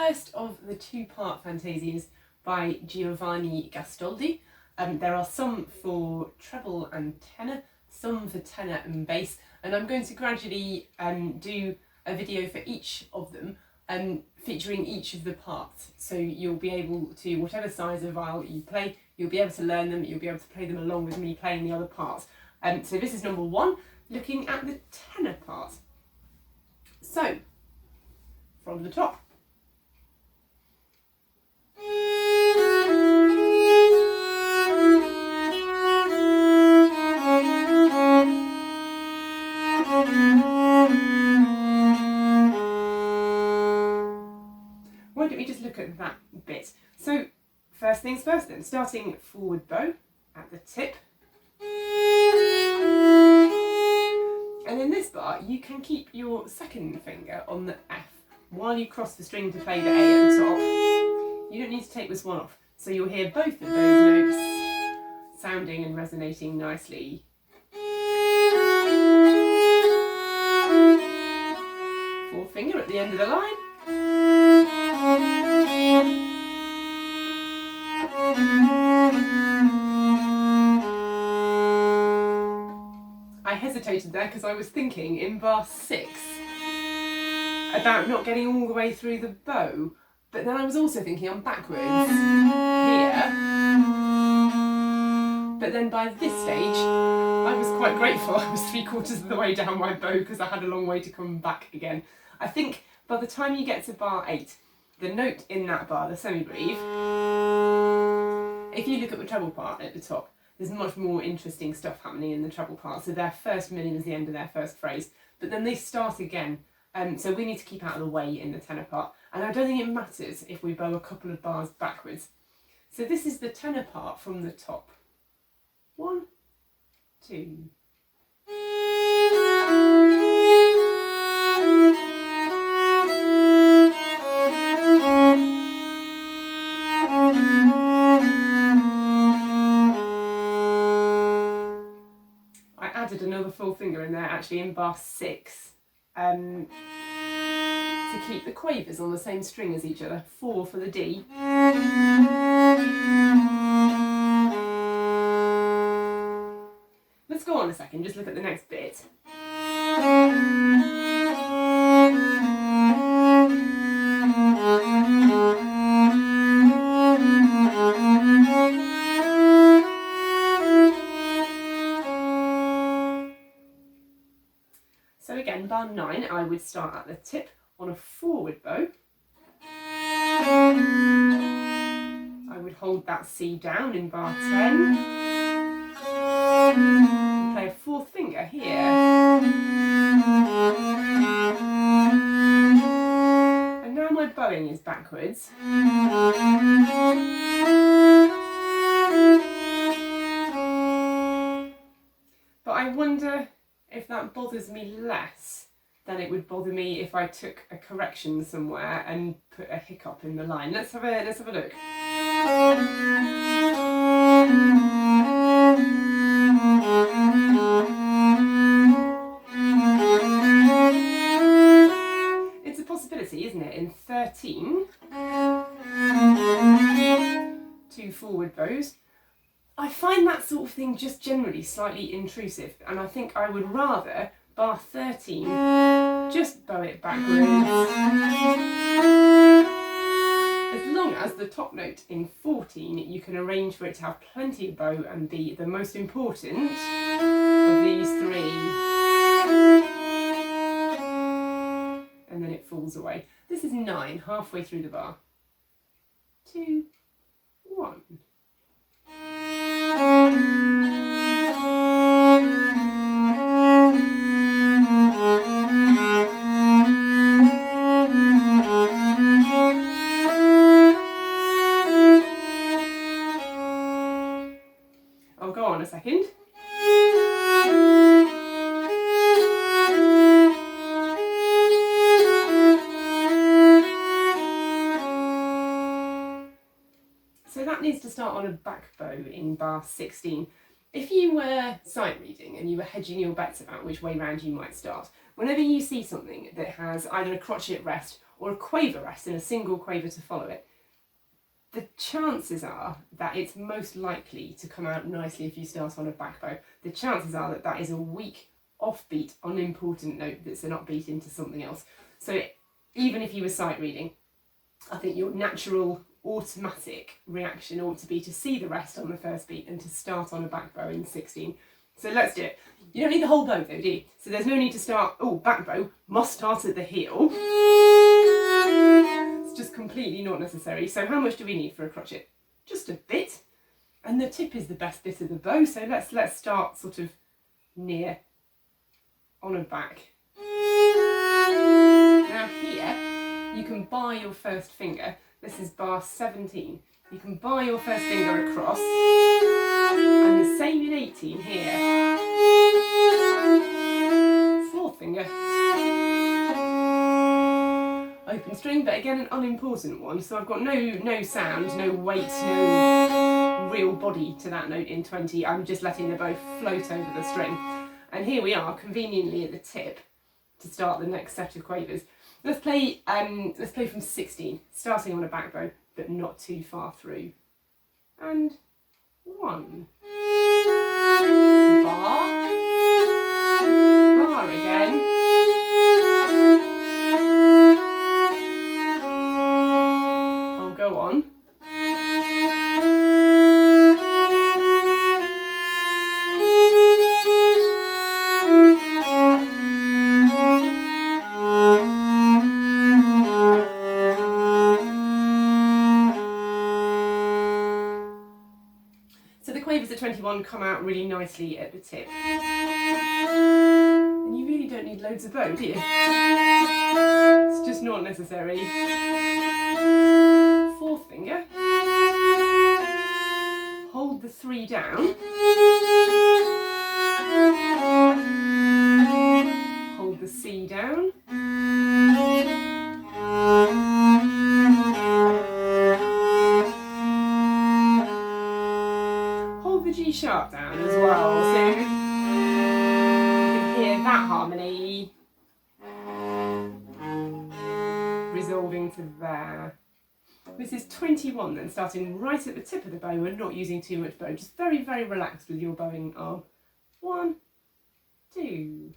first of the two-part fantasias by Gastoldi. There are some for treble and tenor, some for tenor and bass, and I'm going to gradually do a video for each of them, featuring each of the parts. So you'll be able to, whatever size of viol you play, you'll be able to learn them, you'll be able to play them along with me playing the other parts. So this is number one, looking at the tenor part. So, from the top. Why don't we just look at that bit? So, first things first then, starting forward bow at the tip. And in this bar, you can keep your second finger on the F while you cross the string to play the A at the top. You don't need to take this one off. So you'll hear both of those notes sounding and resonating nicely. Fourth finger at the end of the line. I hesitated there because I was thinking in bar 6 about not getting all the way through the bow, but then I was also thinking I'm backwards here. But then by this stage, I was quite grateful I was 3/4 of the way down my bow because I had a long way to come back again. I think by the time you get to bar 8, the note in that bar, the semi-breve, if you look at the treble part at the top, there's much more interesting stuff happening in the treble part. So their first million is the end of their first phrase, but then they start again. So we need to keep out of the way in the tenor part. And I don't think it matters if we bow a couple of bars backwards. So this is the tenor part from the top. 1, 2. Another full finger in there actually in bar 6 to keep the quavers on the same string as each other. 4 for the D. Let's go on a second, just look at the next bit. So again, bar 9, I would start at the tip on a forward bow. I would hold that C down in bar 10. And play a 4th finger here. And now my bowing is backwards. But I wonder if that bothers me less than it would bother me if I took a correction somewhere and put a hiccup in the line. Let's have a look. It's a possibility, isn't it? In 13, 2 forward bows. I find that sort of thing just generally slightly intrusive, and I think I would rather, bar 13, just bow it backwards. As long as the top note in 14, you can arrange for it to have plenty of bow and be the most important of these 3. And then it falls away. This is 9, halfway through the bar. 2, 1. I'll go on a second. So that needs to start on a back bow in bar 16. If you were sight reading and you were hedging your bets about which way round you might start, whenever you see something that has either a crotchet rest or a quaver rest and a single quaver to follow it, the chances are that it's most likely to come out nicely if you start on a back bow. The chances are that that is a weak, offbeat, unimportant note that's an upbeat into something else. So even if you were sight reading, I think your natural automatic reaction ought to be to see the rest on the first beat and to start on a back bow in 16. So let's do it. You don't need the whole bow though, do you? So there's no need to start, oh, back bow must start at the heel. It's just completely not necessary. So how much do we need for a crotchet? Just a bit. And the tip is the best bit of the bow, so let's start sort of near on a back. Now here, you can bar your first finger. This is bar 17. You can bar your first finger across, and the same in 18 here. Fourth finger. Open string, but again an unimportant one. So I've got no sound, no weight, no real body to that note in 20. I'm just letting the bow float over the string. And here we are, conveniently at the tip, to start the next set of quavers. Let's play from 16, starting on a back bow, but not too far through. And 1. Bar. Bar again. I'll go on. Quavers at 21 come out really nicely at the tip. And you really don't need loads of bow, do you? It's just not necessary. Fourth finger. Hold the 3 down. Hold the C down. G sharp down as well, so you can hear that harmony resolving to there. This is 21 then, starting right at the tip of the bow and not using too much bow, just very, very relaxed with your bowing arm. 1, 2.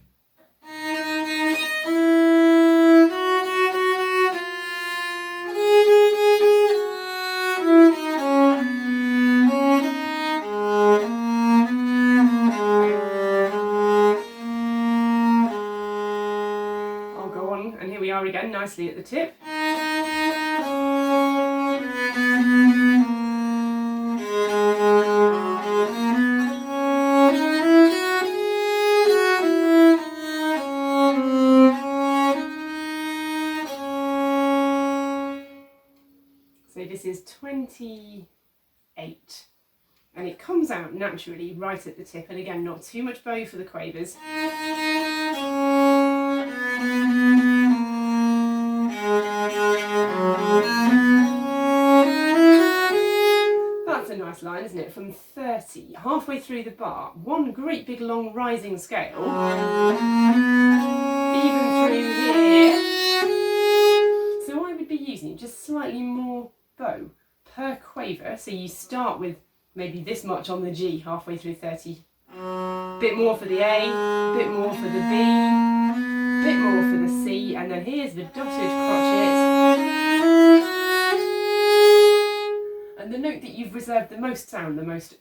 Again, nicely at the tip. So this is 28, and it comes out naturally right at the tip, and again, not too much bow for the quavers. Line, isn't it? From 30, halfway through the bar, one great big long rising scale, even through here. So I would be using just slightly more bow per quaver. So you start with maybe this much on the G halfway through 30, bit more for the A, bit more for the B, bit more for the C, and then here's the dotted crotchet. And the note that you've reserved the most sound, the most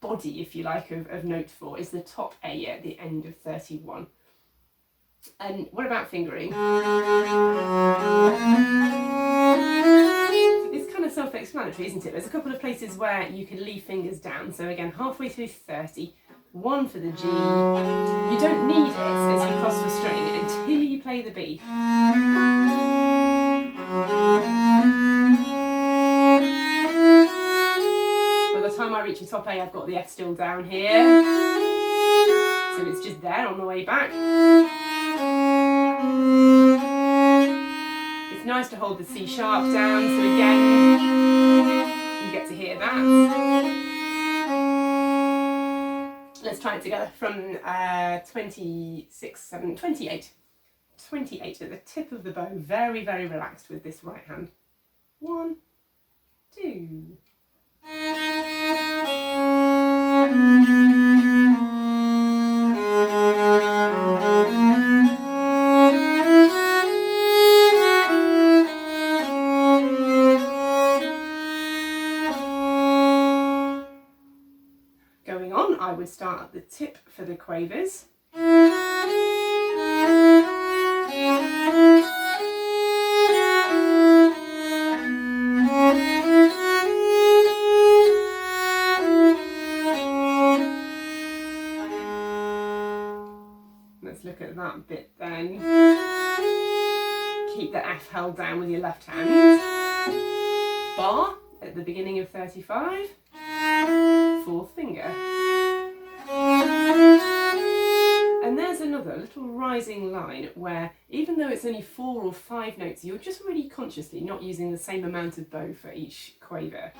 body, if you like, of note for is the top A at the end of 31. And what about fingering? It's kind of self-explanatory, isn't it? There's a couple of places where you can leave fingers down. So again, halfway through 30, 1 for the G. You don't need it as you cross the string until you play the B. By the time I reach the top A, I've got the F still down here. So it's just there on the way back. It's nice to hold the C sharp down, so again, you get to hear that. Let's try it together from 26, 7, 28. 28 at the tip of the bow, very, very relaxed with this right hand. 1, 2. Going on, I would start at the tip for the quavers. Let's look at that bit then. Keep the F held down with your left hand. Bar at the beginning of 35. 4th finger. And there's another little rising line where even though it's only 4 or 5 notes, you're just really consciously not using the same amount of bow for each quaver.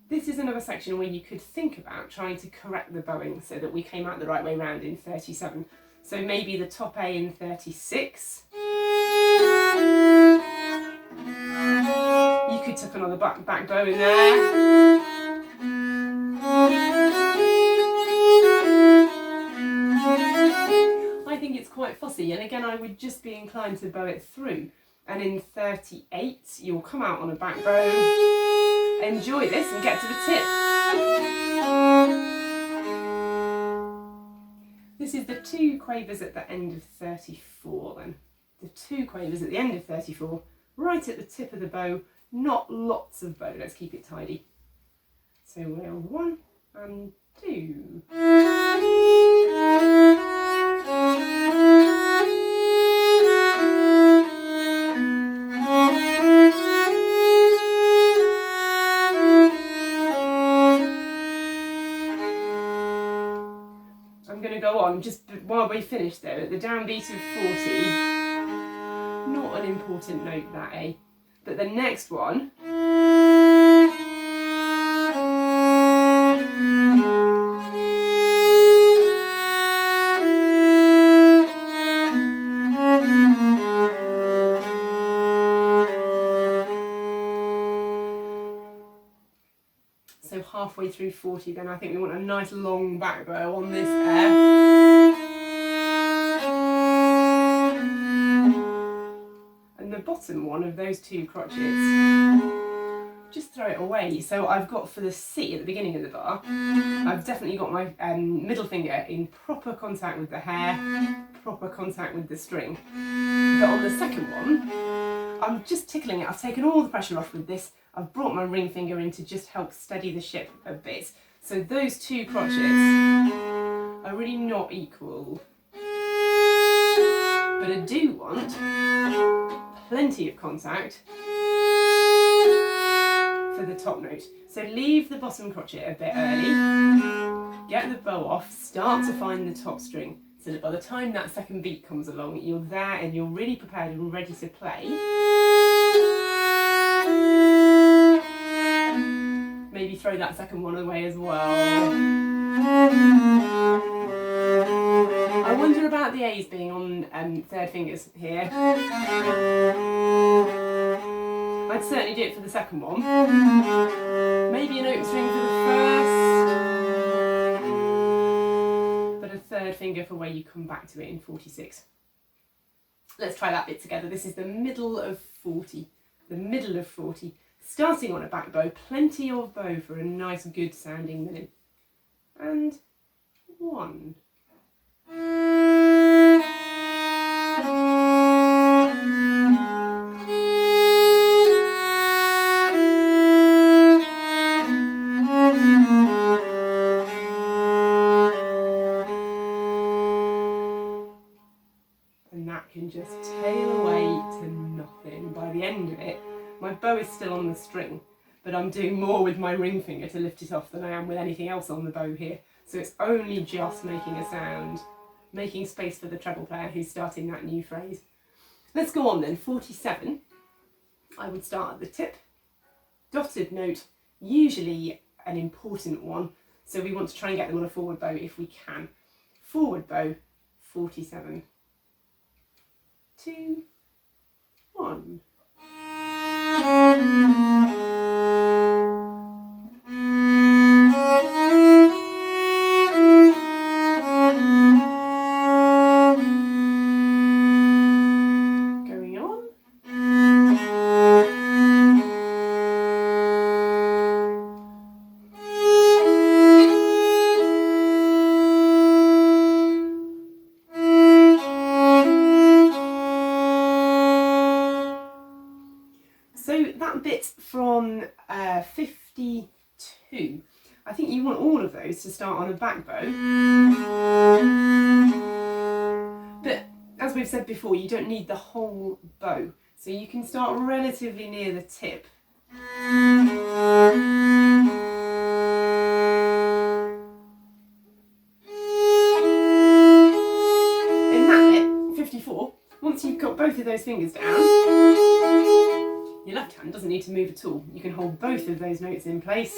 This is another section where you could think about trying to correct the bowing so that we came out the right way round in 37. So maybe the top A in 36. You could tuck another back bow in there. I think it's quite fussy, and again I would just be inclined to bow it through. And in 38 you'll come out on a back bow, enjoy this and get to the tip. This is the 2 quavers at the end of 34 then. The 2 quavers at the end of 34, right at the tip of the bow, not lots of bow, let's keep it tidy. So we're 1 and 2. I'm going to go on just while we finish though at the downbeat of 40. Not an important note, that A, but the next one. So halfway through 40 then I think we want a nice long back bow on this F. And the bottom one of those 2 crotchets, just throw it away. So I've got for the C at the beginning of the bar, I've definitely got my middle finger in proper contact with the hair, proper contact with the string. But on the second one, I'm just tickling it. I've taken all the pressure off with this. I've brought my ring finger in to just help steady the ship a bit. So those 2 crotchets are really not equal. But I do want plenty of contact for the top note. So leave the bottom crotchet a bit early, get the bow off, start to find the top string, so that by the time that second beat comes along, you're there and you're really prepared and ready to play. Maybe throw that second one away as well. I wonder about the A's being on 3rd fingers here. I'd certainly do it for the second one. Maybe an open string for the first, but a 3rd finger for where you come back to it in 46. Let's try that bit together. This is the middle of 40. The middle of 40. Starting on a back bow, plenty of bow for a nice good sounding minim. And 1. And that can just tail away to nothing. By the end of it, my bow is still on the string, but I'm doing more with my ring finger to lift it off than I am with anything else on the bow here. So it's only just making a sound, making space for the treble player who's starting that new phrase. Let's go on then, 47. I would start at the tip, dotted note, usually an important one, so we want to try and get them on a forward bow if we can. Forward bow, 47, 2, 1. Going on. So that bit from 52, I think you want all of those to start on a back bow. But as we've said before, you don't need the whole bow. So you can start relatively near the tip. In that bit, 54, once you've got both of those fingers down, your left hand doesn't need to move at all. You can hold both of those notes in place.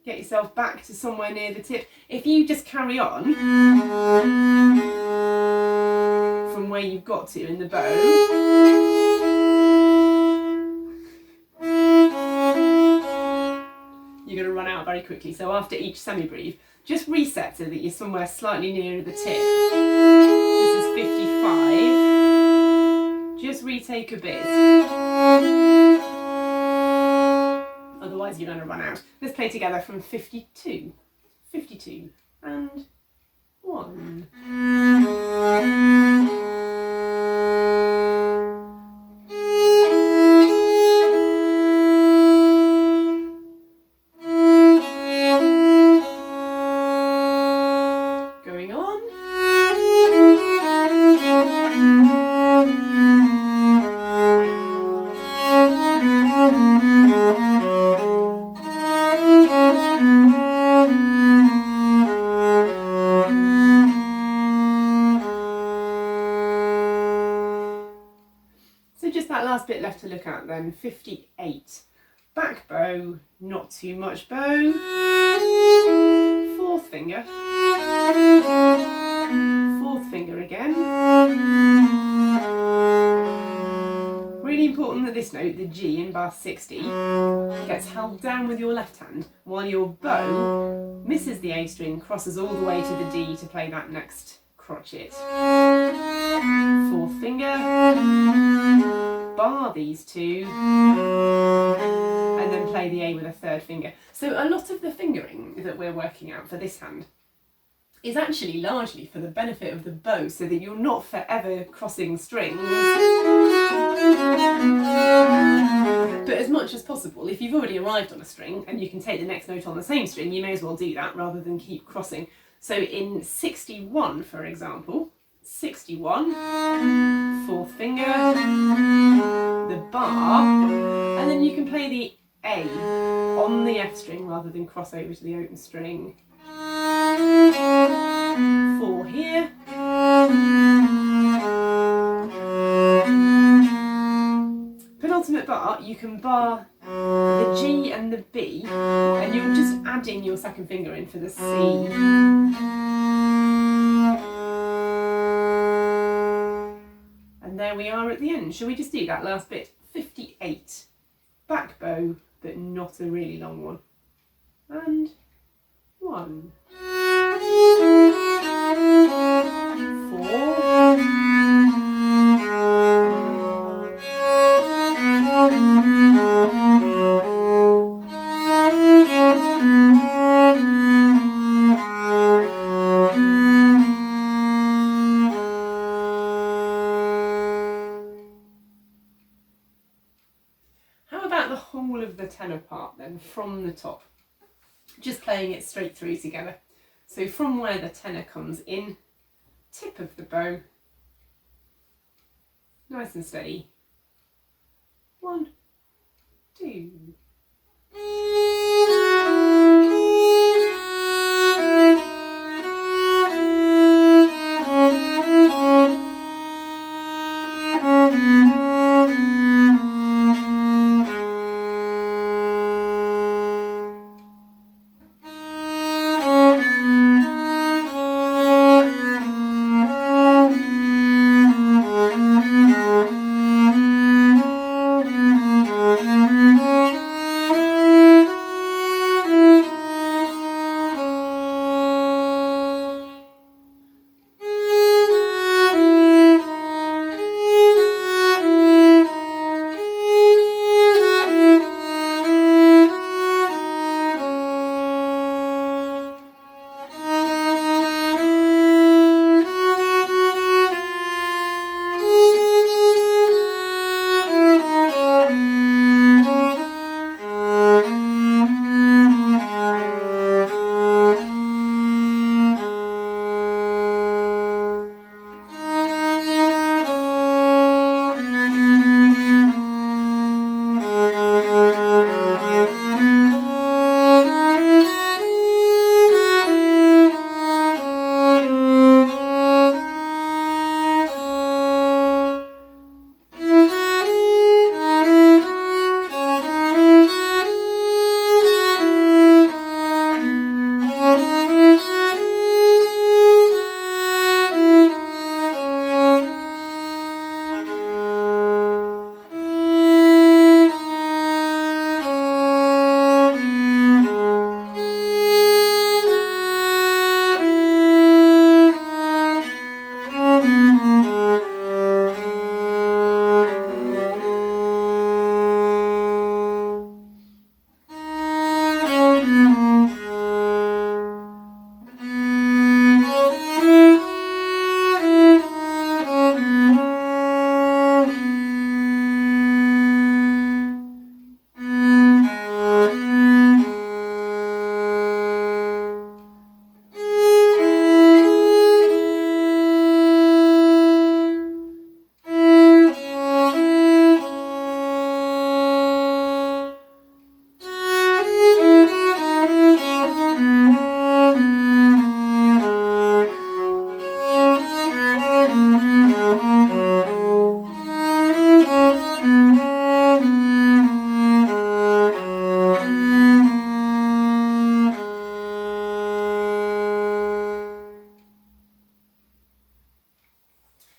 Get yourself back to somewhere near the tip. If you just carry on from where you've got to in the bow, you're going to run out very quickly. So after each semi-breve, just reset so that you're somewhere slightly nearer the tip. This is 55. Just retake a bit. Otherwise you're going to run out. Let's play together from 52. 52 and 1. Going on. So just that last bit left to look at then, 58. Back bow, not too much bow. Fourth finger. Fourth finger again. Really important that this note, the G in bar 60, gets held down with your left hand while your bow misses the A string, crosses all the way to the D to play that next crotchet. Fourth finger, bar these two, and then play the A with a third finger. So a lot of the fingering that we're working out for this hand is actually largely for the benefit of the bow, so that you're not forever crossing strings. But as much as possible, if you've already arrived on a string and you can take the next note on the same string, you may as well do that rather than keep crossing. So in 61, for example, 61, fourth finger, the bar, and then you can play the A on the F string rather than cross over to the open string. 4 here. Penultimate bar, you can bar the G and the B, and you're just adding your second finger in for the C. And there we are at the end. Shall we just do that last bit? 58. Back bow, but not a really long one. And 1. 4. How about the whole of the tenor part then, from the top? Just playing it straight through together. So from where the tenor comes in, tip of the bow, nice and steady. 1, 2.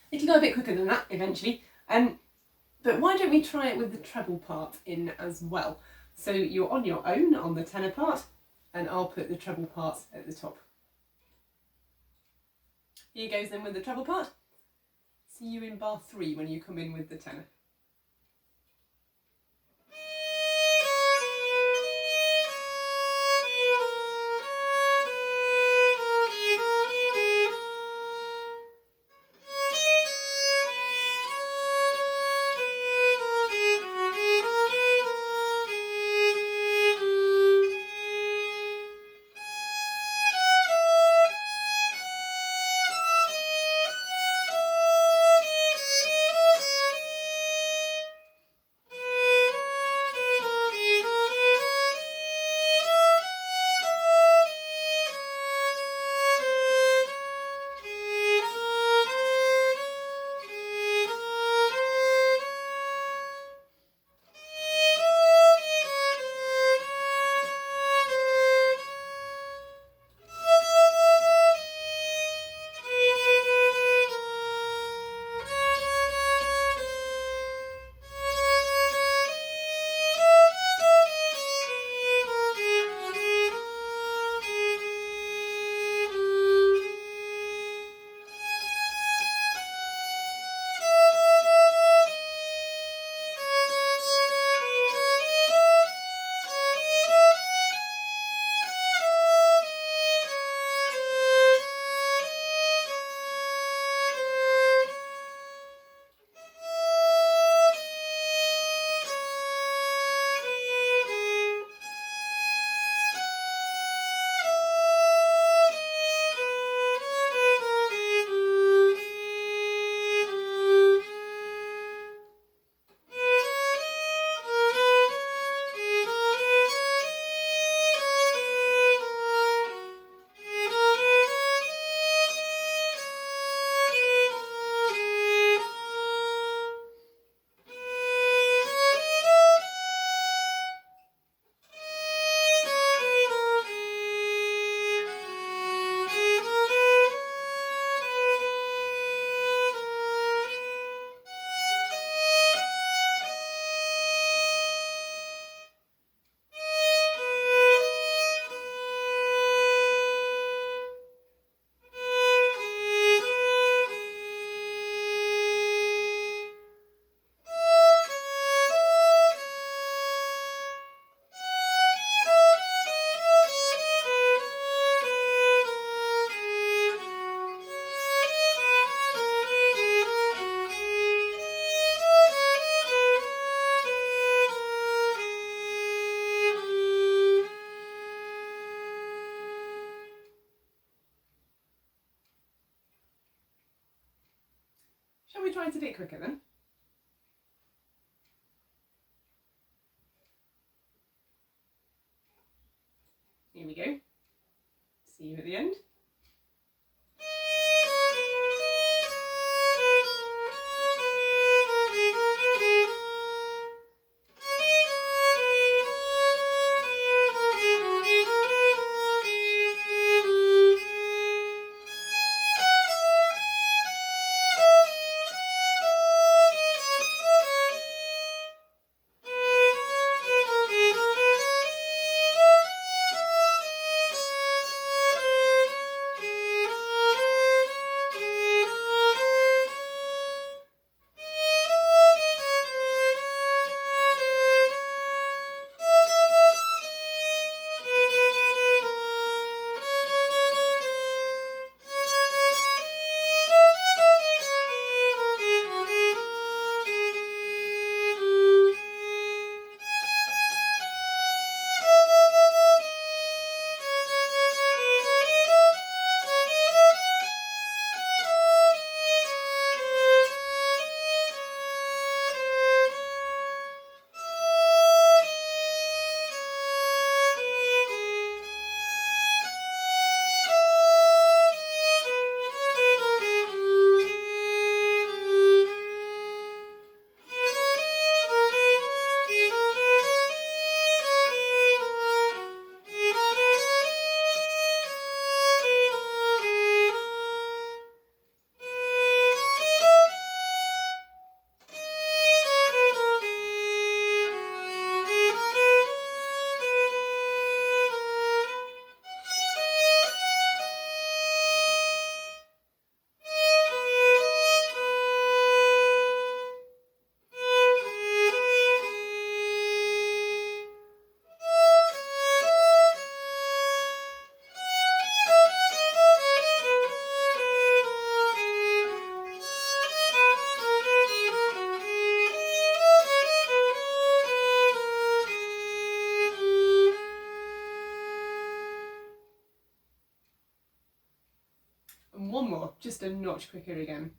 It'll go a bit quicker than that eventually. But why don't we try it with the treble part in as well? So you're on your own on the tenor part, and I'll put the treble parts at the top. Here goes then with the treble part. See you in bar 3 when you come in with the tenor. Shall we try it a bit quicker then? Here we go. See you at the end. just a notch quicker again.